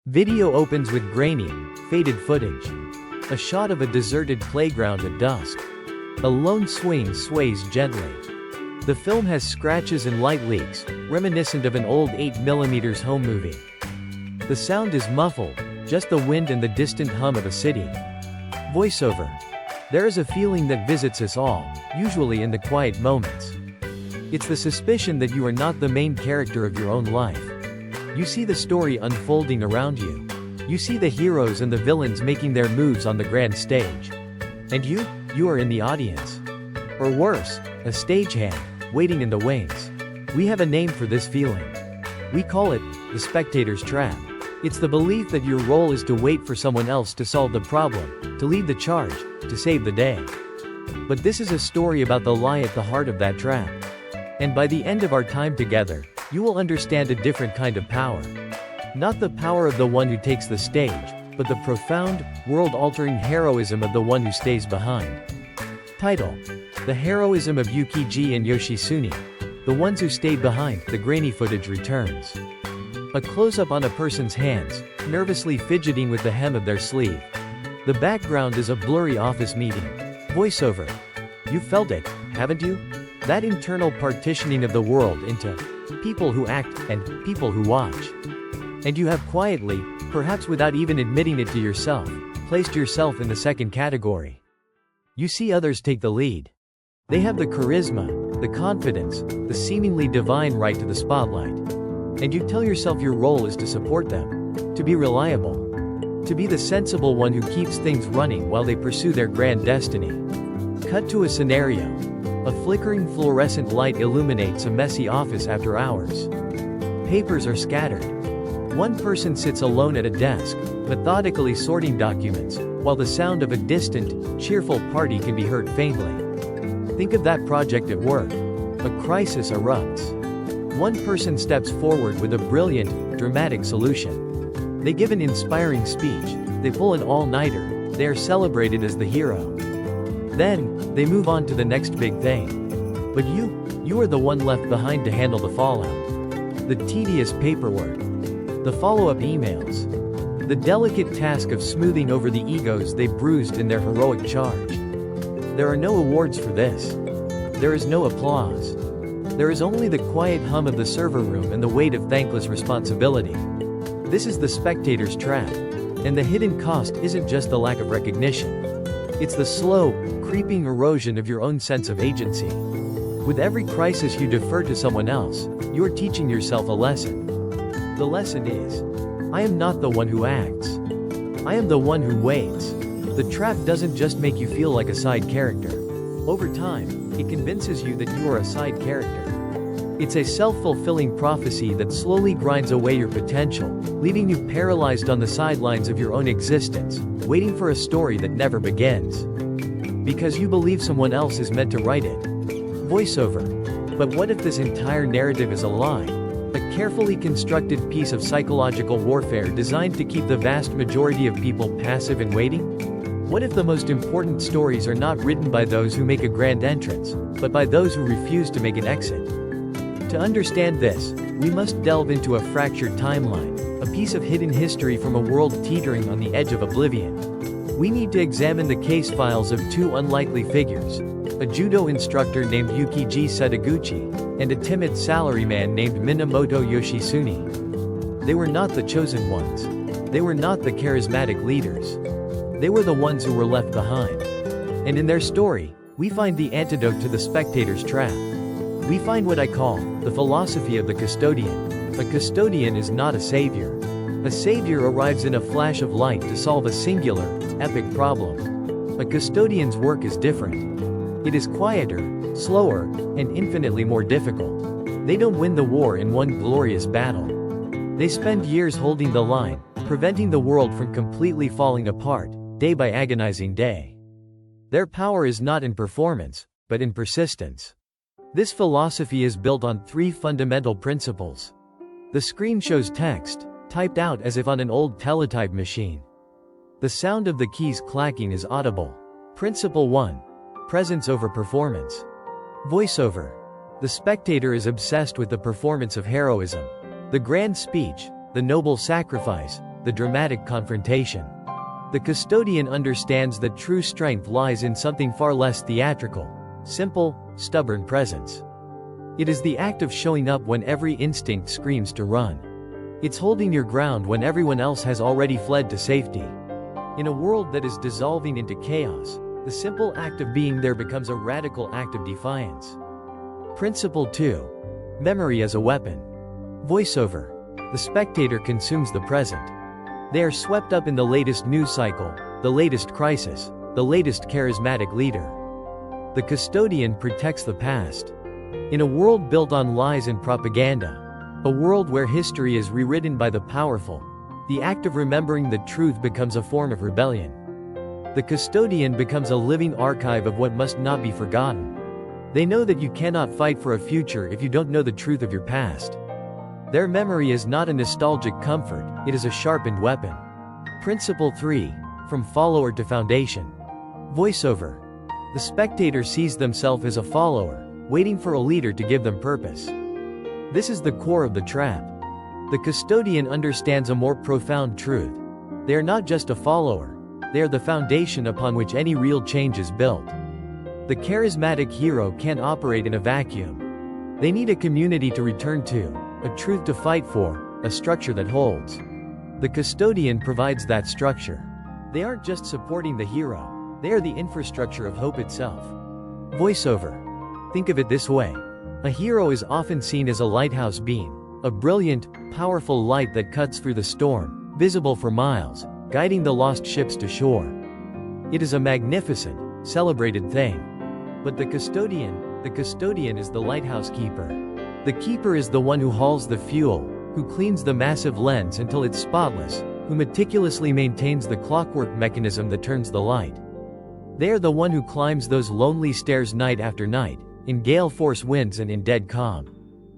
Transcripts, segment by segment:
Video opens with grainy, faded footage. A shot of a deserted playground at dusk. A lone swing sways gently. The film has scratches and light leaks, reminiscent of an old 8mm home movie. The sound is muffled, just the wind and the distant hum of a city. Voiceover. There is a feeling that visits us all, usually in the quiet moments. It's the suspicion that you are not the main character of your own life. You see the story unfolding around you. You see the heroes and the villains making their moves on the grand stage. And you are in the audience. Or worse, a stagehand, waiting in the wings. We have a name for this feeling. We call it the spectator's trap. It's the belief that your role is to wait for someone else to solve the problem, to lead the charge, to save the day. But this is a story about the lie at the heart of that trap. And by the end of our time together, you will understand a different kind of power. Not the power of the one who takes the stage, but the profound, world-altering heroism of the one who stays behind. Title: The Heroism of Yukiji and Yoshitsune. The ones who stayed behind. The grainy footage returns. A close-up on a person's hands, nervously fidgeting with the hem of their sleeve. The background is a blurry office meeting. Voiceover. You've felt it, haven't you? That internal partitioning of the world into people who act and people who watch. And you have quietly, perhaps without even admitting it to yourself, placed yourself in the second category. You see others take the lead. They have the charisma, the confidence, the seemingly divine right to the spotlight. And you tell yourself your role is to support them, to be reliable, to be the sensible one who keeps things running while they pursue their grand destiny. Cut to a scenario. A flickering fluorescent light illuminates a messy office after hours. Papers are scattered. One person sits alone at a desk, methodically sorting documents, while the sound of a distant, cheerful party can be heard faintly. Think of that project at work. A crisis erupts. One person steps forward with a brilliant, dramatic solution. They give an inspiring speech, they pull an all-nighter, they are celebrated as the hero. Then, they move on to the next big thing. But you are the one left behind to handle the fallout. The tedious paperwork. The follow-up emails. The delicate task of smoothing over the egos they bruised in their heroic charge. There are no awards for this. There is no applause. There is only the quiet hum of the server room and the weight of thankless responsibility. This is the spectator's trap. And the hidden cost isn't just the lack of recognition. It's the slow, creeping erosion of your own sense of agency. With every crisis you defer to someone else, you are teaching yourself a lesson. The lesson is, I am not the one who acts. I am the one who waits. The trap doesn't just make you feel like a side character. Over time, it convinces you that you are a side character. It's a self-fulfilling prophecy that slowly grinds away your potential, leaving you paralyzed on the sidelines of your own existence, waiting for a story that never begins. Because you believe someone else is meant to write it. Voiceover. But what if this entire narrative is a lie? A carefully constructed piece of psychological warfare designed to keep the vast majority of people passive and waiting? What if the most important stories are not written by those who make a grand entrance, but by those who refuse to make an exit? To understand this, we must delve into a fractured timeline, a piece of hidden history from a world teetering on the edge of oblivion. We need to examine the case files of two unlikely figures, a judo instructor named Yukiji Setoguchi, and a timid salaryman named Minamoto Yoshitsune. They were not the chosen ones. They were not the charismatic leaders. They were the ones who were left behind. And in their story, we find the antidote to the spectator's trap. We find what I call the philosophy of the custodian. A custodian is not a savior. A savior arrives in a flash of light to solve a singular, epic problem. A custodian's work is different. It is quieter, slower, and infinitely more difficult. They don't win the war in one glorious battle. They spend years holding the line, preventing the world from completely falling apart, day by agonizing day. Their power is not in performance, but in persistence. This philosophy is built on three fundamental principles. The screen shows text, typed out as if on an old teletype machine. The sound of the keys clacking is audible. Principle 1. Presence over performance. Voiceover. The spectator is obsessed with the performance of heroism. The grand speech, the noble sacrifice, the dramatic confrontation. The Custodian understands that true strength lies in something far less theatrical, simple, stubborn presence. It is the act of showing up when every instinct screams to run. It's holding your ground when everyone else has already fled to safety. In a world that is dissolving into chaos, the simple act of being there becomes a radical act of defiance. Principle 2. Memory as a weapon. Voiceover. The spectator consumes the present. They are swept up in the latest news cycle, the latest crisis, the latest charismatic leader. The Custodian protects the past. In a world built on lies and propaganda, a world where history is rewritten by the powerful, the act of remembering the truth becomes a form of rebellion. The Custodian becomes a living archive of what must not be forgotten. They know that you cannot fight for a future if you don't know the truth of your past. Their memory is not a nostalgic comfort, it is a sharpened weapon. Principle 3. From follower to foundation. Voiceover. The spectator sees themselves as a follower, waiting for a leader to give them purpose. This is the core of the trap. The Custodian understands a more profound truth. They are not just a follower, they are the foundation upon which any real change is built. The charismatic hero can't operate in a vacuum. They need a community to return to, a truth to fight for, a structure that holds. The Custodian provides that structure. They aren't just supporting the hero, they are the infrastructure of hope itself. Voiceover. Think of it this way. A hero is often seen as a lighthouse beam, a brilliant, powerful light that cuts through the storm, visible for miles, guiding the lost ships to shore. It is a magnificent, celebrated thing. But the Custodian is the lighthouse keeper. The keeper is the one who hauls the fuel, who cleans the massive lens until it's spotless, who meticulously maintains the clockwork mechanism that turns the light. They are the one who climbs those lonely stairs night after night, in gale force winds and in dead calm.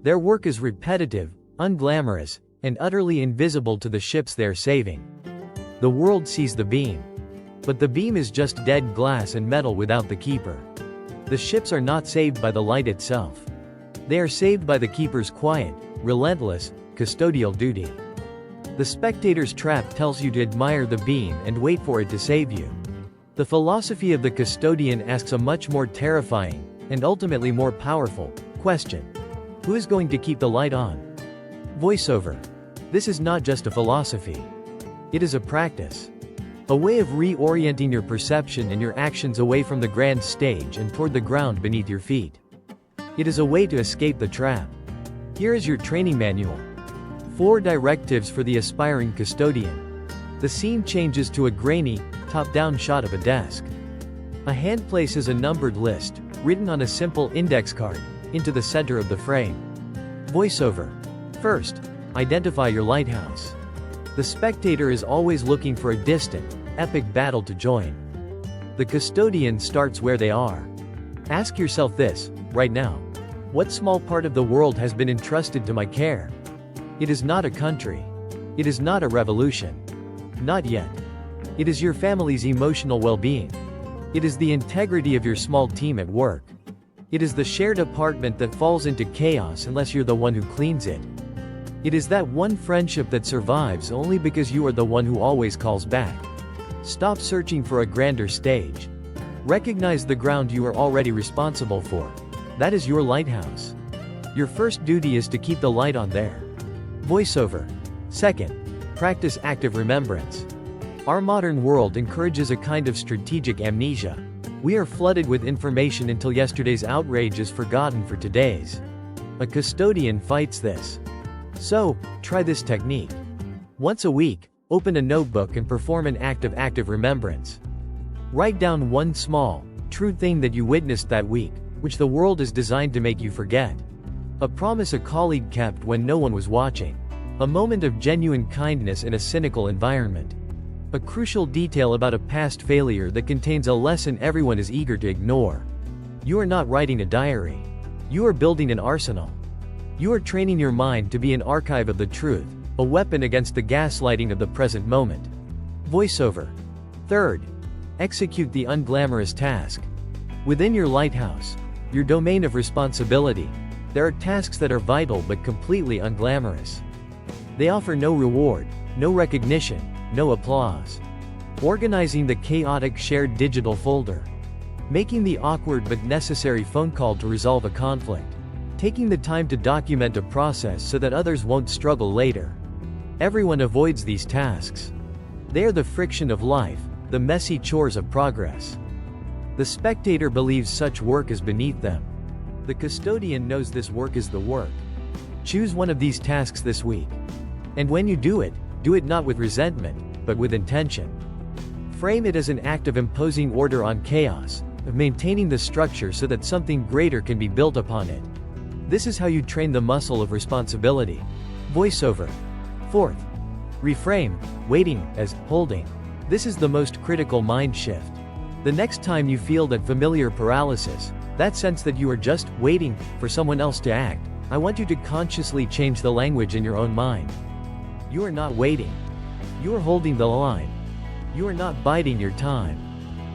Their work is repetitive, unglamorous, and utterly invisible to the ships they are saving. The world sees the beam. But the beam is just dead glass and metal without the keeper. The ships are not saved by the light itself. They are saved by the keeper's quiet, relentless, custodial duty. The spectator's trap tells you to admire the beam and wait for it to save you. The philosophy of the Custodian asks a much more terrifying, and ultimately more powerful, question. Who is going to keep the light on? Voiceover. This is not just a philosophy. It is a practice. A way of reorienting your perception and your actions away from the grand stage and toward the ground beneath your feet. It is a way to escape the trap. Here is your training manual. 4 directives for the aspiring Custodian. The scene changes to a grainy, top-down shot of a desk. A hand places a numbered list, written on a simple index card, into the center of the frame. Voiceover. First, identify your lighthouse. The spectator is always looking for a distant, epic battle to join. The Custodian starts where they are. Ask yourself this, right now. What small part of the world has been entrusted to my care? It is not a country. It is not a revolution. Not yet. It is your family's emotional well-being. It is the integrity of your small team at work. It is the shared apartment that falls into chaos unless you're the one who cleans it. It is that one friendship that survives only because you are the one who always calls back. Stop searching for a grander stage. Recognize the ground you are already responsible for. That is your lighthouse. Your first duty is to keep the light on there. Voiceover. Second, practice active remembrance. Our modern world encourages a kind of strategic amnesia. We are flooded with information until yesterday's outrage is forgotten for today's. A Custodian fights this. So, try this technique. Once a week, open a notebook and perform an act of active remembrance. Write down one small, true thing that you witnessed that week, which the world is designed to make you forget. A promise a colleague kept when no one was watching. A moment of genuine kindness in a cynical environment. A crucial detail about a past failure that contains a lesson everyone is eager to ignore. You are not writing a diary. You are building an arsenal. You are training your mind to be an archive of the truth, a weapon against the gaslighting of the present moment. Voiceover. Third, execute the unglamorous task. Within your lighthouse, your domain of responsibility, there are tasks that are vital but completely unglamorous. They offer no reward, no recognition, no applause. Organizing the chaotic shared digital folder. Making the awkward but necessary phone call to resolve a conflict. Taking the time to document a process so that others won't struggle later. Everyone avoids these tasks. They are the friction of life, the messy chores of progress. The spectator believes such work is beneath them. The custodian knows this work is the work. Choose one of these tasks this week. And when you do it not with resentment, but with intention. Frame it as an act of imposing order on chaos, of maintaining the structure so that something greater can be built upon it. This is how you train the muscle of responsibility. Voiceover. Fourth. Reframe, waiting, as holding. This is the most critical mind shift. The next time you feel that familiar paralysis, that sense that you are just waiting for someone else to act, I want you to consciously change the language in your own mind. You are not waiting. You are holding the line. You are not biding your time.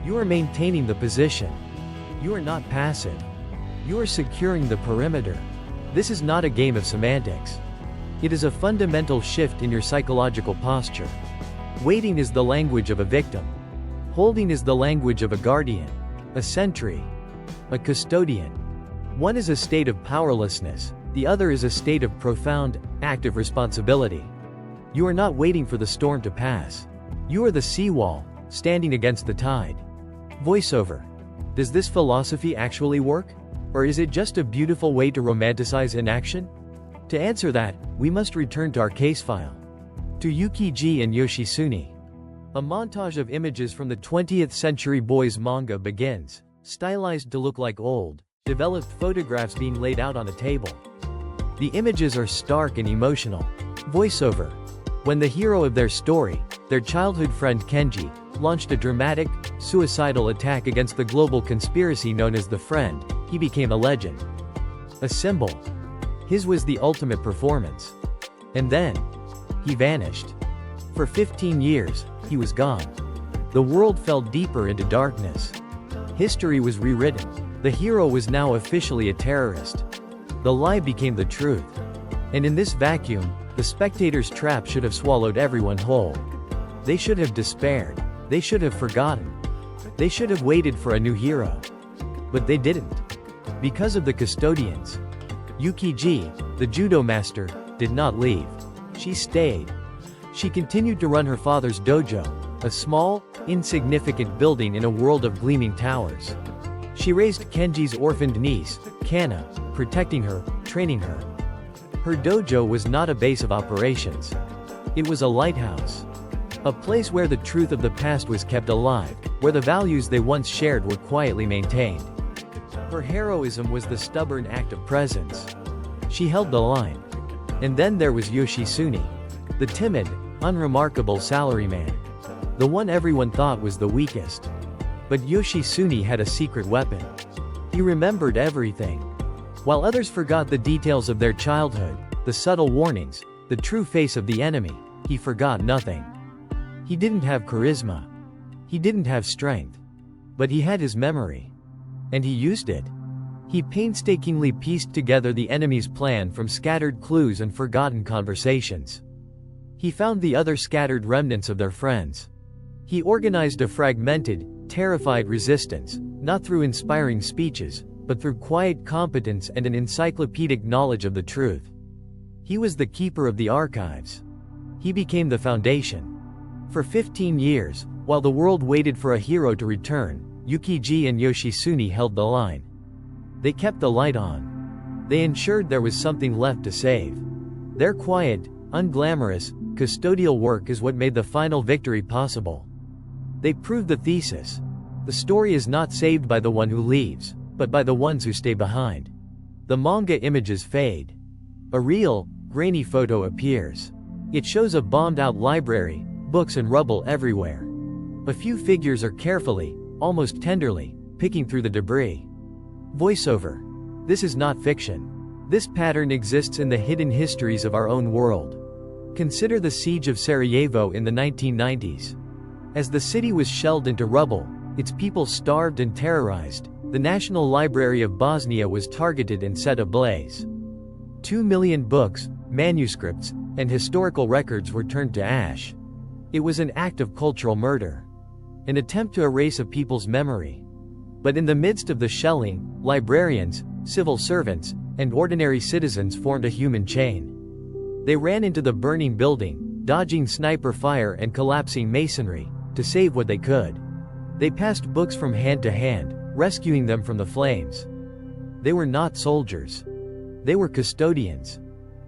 You are maintaining the position. You are not passive. You are securing the perimeter. This is not a game of semantics. It is a fundamental shift in your psychological posture. Waiting is the language of a victim. Holding is the language of a guardian, a sentry, a custodian. One is a state of powerlessness, the other is a state of profound, active responsibility. You are not waiting for the storm to pass. You are the seawall, standing against the tide. Voiceover. Does this philosophy actually work? Or is it just a beautiful way to romanticize inaction? To answer that, we must return to our case file. To Yukiji and Yoshitsune. A montage of images from the 20th century boys manga begins, stylized to look like old, developed photographs being laid out on a table. The images are stark and emotional. Voiceover. When the hero of their story, their childhood friend Kenji, launched a dramatic, suicidal attack against the global conspiracy known as the Friend, he became a legend. A symbol. His was the ultimate performance. And then, he vanished. For 15 years, he was gone. The world fell deeper into darkness. History was rewritten. The hero was now officially a terrorist. The lie became the truth. And in this vacuum, the spectator's trap should have swallowed everyone whole. They should have despaired. They should have forgotten. They should have waited for a new hero. But they didn't. Because of the custodians. Yukiji, the judo master, did not leave. She stayed. She continued to run her father's dojo, a small, insignificant building in a world of gleaming towers. She raised Kenji's orphaned niece, Kana, protecting her, training her. Her dojo was not a base of operations. It was a lighthouse. A place where the truth of the past was kept alive, where the values they once shared were quietly maintained. Her heroism was the stubborn act of presence. She held the line. And then there was Yoshitsune, the timid, unremarkable salaryman. The one everyone thought was the weakest. But Yoshitsune had a secret weapon. He remembered everything. While others forgot the details of their childhood, the subtle warnings, the true face of the enemy, he forgot nothing. He didn't have charisma. He didn't have strength. But he had his memory. And he used it. He painstakingly pieced together the enemy's plan from scattered clues and forgotten conversations. He found the other scattered remnants of their friends. He organized a fragmented, terrified resistance, not through inspiring speeches, but through quiet competence and an encyclopedic knowledge of the truth. He was the keeper of the archives. He became the foundation. For 15 years, while the world waited for a hero to return, Yukiji and Yoshitsune held the line. They kept the light on. They ensured there was something left to save. Their quiet, unglamorous, custodial work is what made the final victory possible. They proved the thesis. The story is not saved by the one who leaves, but by the ones who stay behind. The manga images fade. A real, grainy photo appears. It shows a bombed-out library, books and rubble everywhere. A few figures are carefully, almost tenderly, picking through the debris. Voiceover. This is not fiction. This pattern exists in the hidden histories of our own world. Consider the Siege of Sarajevo in the 1990s. As the city was shelled into rubble, its people starved and terrorized, the National Library of Bosnia was targeted and set ablaze. 2 million books, manuscripts, and historical records were turned to ash. It was an act of cultural murder, an attempt to erase a people's memory. But in the midst of the shelling, librarians, civil servants, and ordinary citizens formed a human chain. They ran into the burning building, dodging sniper fire and collapsing masonry, to save what they could. They passed books from hand to hand, rescuing them from the flames. They were not soldiers. They were custodians.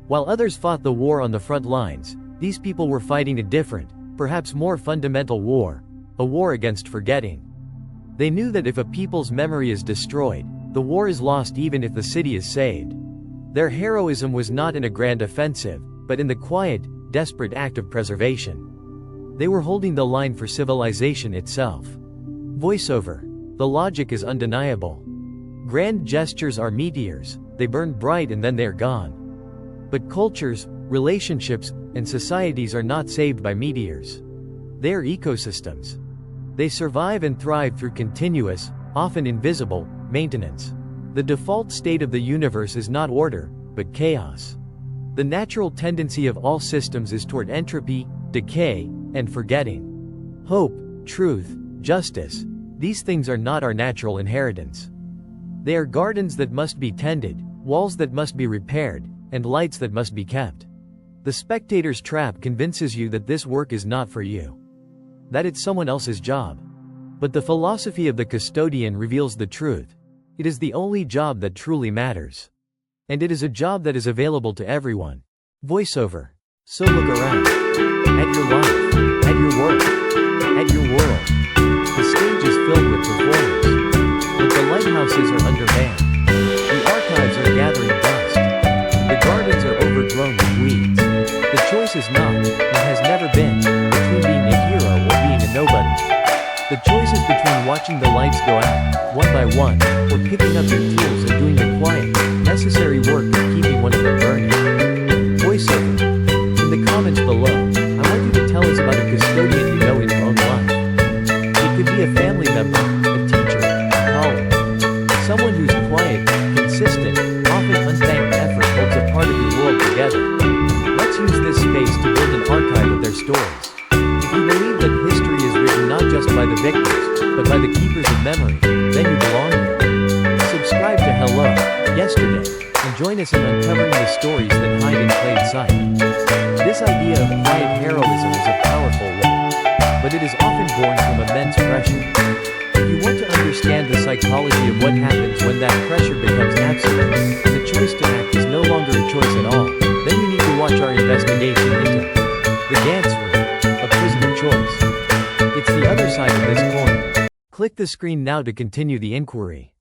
While others fought the war on the front lines, these people were fighting a different, perhaps more fundamental war, a war against forgetting. They knew that if a people's memory is destroyed, the war is lost even if the city is saved. Their heroism was not in a grand offensive, but in the quiet, desperate act of preservation. They were holding the line for civilization itself. Voiceover. The logic is undeniable. Grand gestures are meteors, they burn bright and then they're gone. But cultures, relationships, and societies are not saved by meteors. They are ecosystems. They survive and thrive through continuous, often invisible, maintenance. The default state of the universe is not order, but chaos. The natural tendency of all systems is toward entropy, decay, and forgetting. Hope, truth, justice, these things are not our natural inheritance. They are gardens that must be tended, walls that must be repaired, and lights that must be kept. The spectator's trap convinces you that this work is not for you, that it's someone else's job. But the philosophy of the custodian reveals the truth. It is the only job that truly matters. And it is a job that is available to everyone. Voiceover. So look around. At your life. At your work. At your world. The stage is filled with performers. But the lighthouses are undermanned. The archives are gathering dust. The gardens are overgrown with weeds. The choice is not, and has never been, between being a hero or being a nobody. The choice is between watching the lights go out, one by one, or picking up your tools and doing the quiet, necessary work of keeping one of them burning. Voiceover. In the comments below, I want you to tell us about a custodian you know in your own life. It could be a family member, a teacher, a colleague. Someone whose quiet, consistent, often unthanked effort holds a part of your world together. Let's use this space to build an archive of their stories. If you believe that history is written not just by the victors, but by the keepers of memory, then you belong here. Subscribe to Hello, Yesterday, and join us in uncovering the stories that hide in plain sight. This idea of quiet heroism is a powerful one, but it is often born from immense pressure. If you want to understand the psychology of what happens when that pressure becomes absolute, and the choice to act is no longer a choice at all, then you need to watch our investigation into the dance room, a prison of choice. It's the other side of this coin. Click the screen now to continue the inquiry.